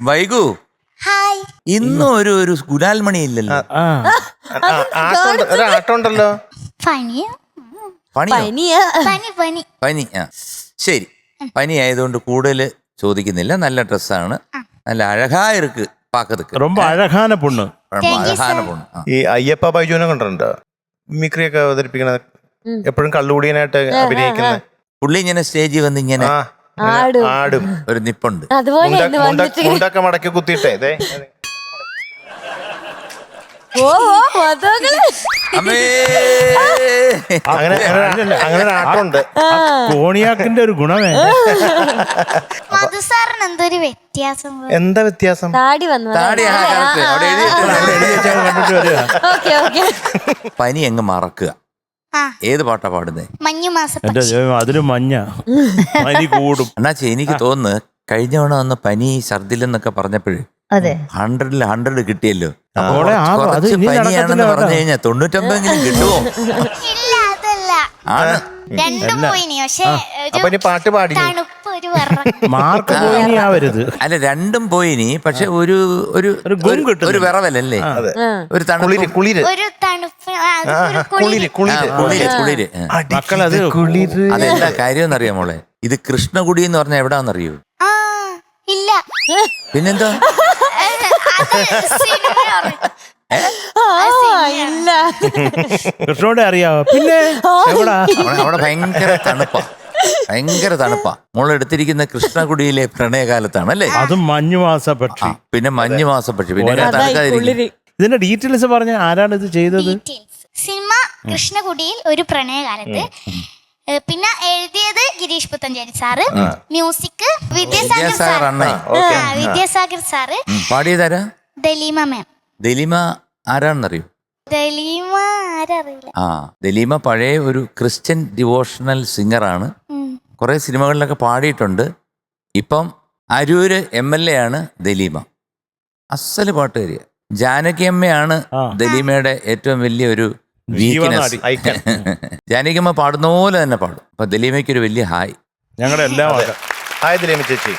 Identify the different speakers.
Speaker 1: വൈകു
Speaker 2: hi.
Speaker 1: ഇന്നും ഒരു ഗുലാൽമണി ഇല്ലല്ലോ.
Speaker 3: ആട്ടമുണ്ടല്ലോ.
Speaker 2: പനിയ
Speaker 1: പണിയോ?
Speaker 2: പനി.
Speaker 1: പനി. ആ ശരി, പനി ആയതുകൊണ്ട് കൂടുതൽ ചോദിക്കുന്നില്ല. നല്ല ഡ്രസ്സാണ്, നല്ല അഴകാ ഇருக்கு പാക്കതുക്ക്.
Speaker 4: ரொம்ப அழகான பொண்ணு.
Speaker 1: അഴകാന പൊണ്ണ്.
Speaker 3: ഈ അയ്യപ്പ ബൈജുവിനെ കണ്ടിട്ടുണ്ടോ? മിമിക്രിയൊക്കെ അവതരിപ്പിക്കണത്, എപ്പോഴും കള്ളുകൂടിയനായിട്ട് അഭിനയിക്കുന്നത്.
Speaker 1: പുള്ളി ഇങ്ങനെ സ്റ്റേജിൽ വന്ന് ഇങ്ങനെ
Speaker 3: ആടും
Speaker 1: ഒരു നിപ്പുണ്ട്.
Speaker 3: മുണ്ടൊക്കെ മടക്കി കുത്തിയിട്ടേ ഇതേ.
Speaker 1: അമ്മേ
Speaker 3: അങ്ങനെ ഒരു ആട്ടമുണ്ട്.
Speaker 4: കോണിയാക്കിന്റെ ഒരു ഗുണമേ.
Speaker 2: മധുസാറിന് എന്തൊരു വ്യത്യാസം.
Speaker 3: എന്താ വ്യത്യാസം?
Speaker 1: താടി അവിടെ പനി അങ്ങ് മറക്കുക. ഏത് പാട്ടാ പാടുന്നേ?
Speaker 2: മഞ്ഞുമാസം.
Speaker 4: എന്റെ ദൈവം, അതിന് മഞ്ഞ പനി കൂടും.
Speaker 1: അണ്ണാച്ചി, എനിക്ക് തോന്നുന്നു കഴിഞ്ഞ തവണ വന്ന് പനി ഛർദിലെന്നൊക്കെ പറഞ്ഞപ്പോഴേ 100 കിട്ടിയല്ലോ. കുറച്ച് പനിയാണെന്ന് പറഞ്ഞു കഴിഞ്ഞാൽ 99 കിട്ടുമോ?
Speaker 2: ഇല്ല, അതല്ല.
Speaker 1: ആണ്.
Speaker 2: രണ്ടും പോയിനി. പക്ഷേ
Speaker 3: അപ്പൊ ഇനി പാട്ട് പാടി
Speaker 2: തണുപ്പ് ഒരു വിറ.
Speaker 4: മാർക്ക് പോയിനിയാവരുത്.
Speaker 1: അല്ല, രണ്ടും പോയിനി. പക്ഷെ ഒരു വിറവലല്ലേ, ഒരു തണുപ്പ്,
Speaker 3: കുളിര്.
Speaker 2: ഒരു തണുപ്പ്,
Speaker 1: കുളിര്.
Speaker 4: മക്കളത്
Speaker 1: അതെന്താ കാര്യം എന്നറിയാം മോളെ? ഇത് കൃഷ്ണകുടി എന്ന് പറഞ്ഞാൽ എവിടാന്നറിയോ?
Speaker 2: ഇല്ല.
Speaker 1: പിന്നെന്താ?
Speaker 2: ഇല്ല.
Speaker 4: കൃഷ്ണോടെ അറിയാവോ? പിന്നെ
Speaker 1: അവിടെ ഭയങ്കര തണുപ്പാ. മോളെടുത്തിരിക്കുന്ന കൃഷ്ണകുടിയിലെ പ്രണയകാലത്താണ് അല്ലേ?
Speaker 4: അതും മഞ്ഞുമാസ പക്ഷി.
Speaker 1: പിന്നെ മഞ്ഞുമാസ പക്ഷി. പിന്നെ തണുക്കാതിരിക്കും.
Speaker 4: ഇതിന്റെ ഡീറ്റെയിൽസ് പറഞ്ഞ ആരാണ് ഇത് ചെയ്തത്?
Speaker 2: സിനിമ കൃഷ്ണകുടിയിൽ ഒരു പ്രണയകാലത്ത്. പിന്നെ എഴുതിയത് Gireesh Puthenchery sir, music Vidyasagar sir,
Speaker 1: പാടിയതാരാ?
Speaker 2: ദലീമ മാം.
Speaker 1: ദലീമ ആരാണെന്നറിയോ?
Speaker 2: ദലീമ ആരറിയില്ല.
Speaker 1: ദലീമ പഴയ ഒരു ക്രിസ്ത്യൻ ഡിവോഷണൽ സിംഗറാണ്. കുറെ സിനിമകളിലൊക്കെ പാടിയിട്ടുണ്ട്. ഇപ്പം അരൂര് MLA ആണ് ദലീമ. അസല് പാട്ടുകാരിയ. ജാനകിയമ്മയാണ് ദലീമയുടെ ഏറ്റവും വലിയ ഒരു വീക്ക്നെസ്. ജാനകിയമ്മ പാടുന്ന പോലെ തന്നെ പാടും. അപ്പൊ ദലീമയ്ക്ക് ഒരു വലിയ ഹായ്.
Speaker 4: ഞങ്ങളുടെ എല്ലാം
Speaker 3: ഹായ് ദലീമ ചേച്ചി.